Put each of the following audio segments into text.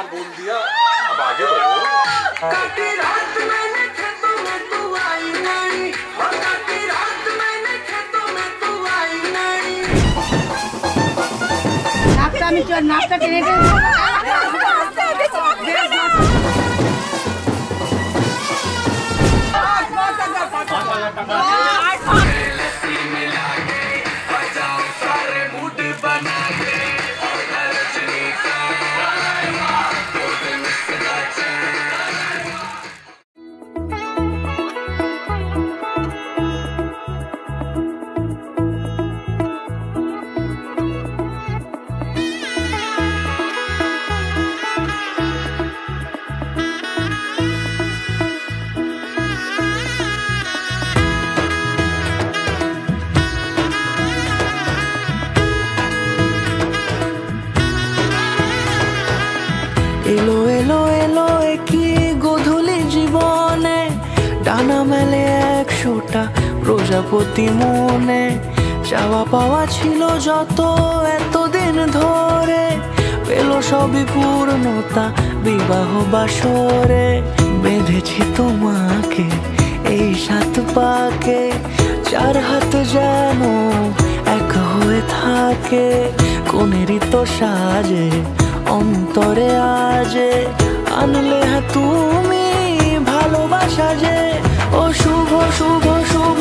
यार बोल दिया, अब आगे बढ़ो। काटी रात मैंने खेतों में तू आई नहीं, और काटी रात मैंने खेतों में तू आई नहीं। नाश्ता में चल, नाश्ता टेने এলো এলো এলো কি গধূলি জীবনে, ডানা মেলে 100টা প্রজাপতি মনে। চাওয়া পাওয়া ছিল যত এতদিন ধরে, পেল সবই পূর্ণতা বিবাহ বাসরে। বেঁধেছি তোমাকে এই 7 পাকে, 4 হাত যেন এক হয়ে থাকে। কোনেরই তো সাজে অন্তরে আজে, আনলে হ্যাঁ তুমি ভালোবাসা যে। ও শুভ শুভ শুভ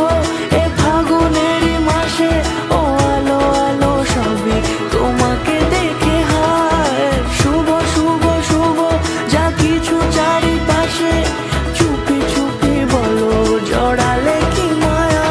এ ফাগুনেরই মাসে, ও আলো আলো সবই তোমাকে দেখে হায়। শুভ শুভ শুভ যা কিছু চারিপাশে, চুপি চুপি বলো জড়ালে কি মায়া।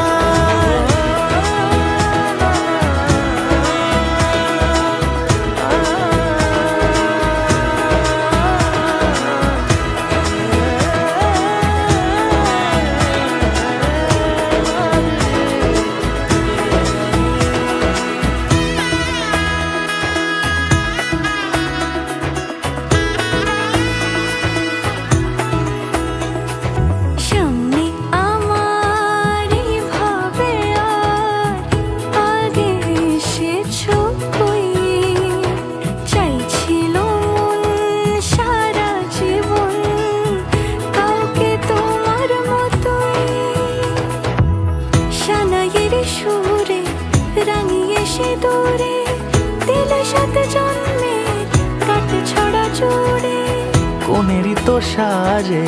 কোনেরই তো সাজে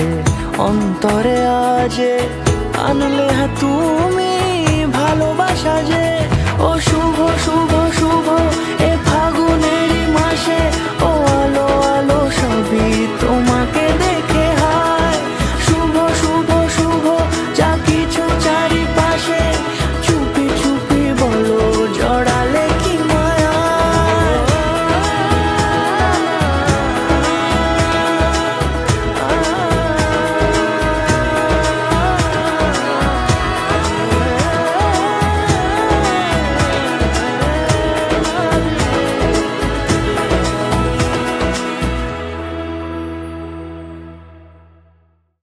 অন্তরে আজে, আনলে হ্যাঁ তুমি ভালোবাসা যে। ও শুভ শুভ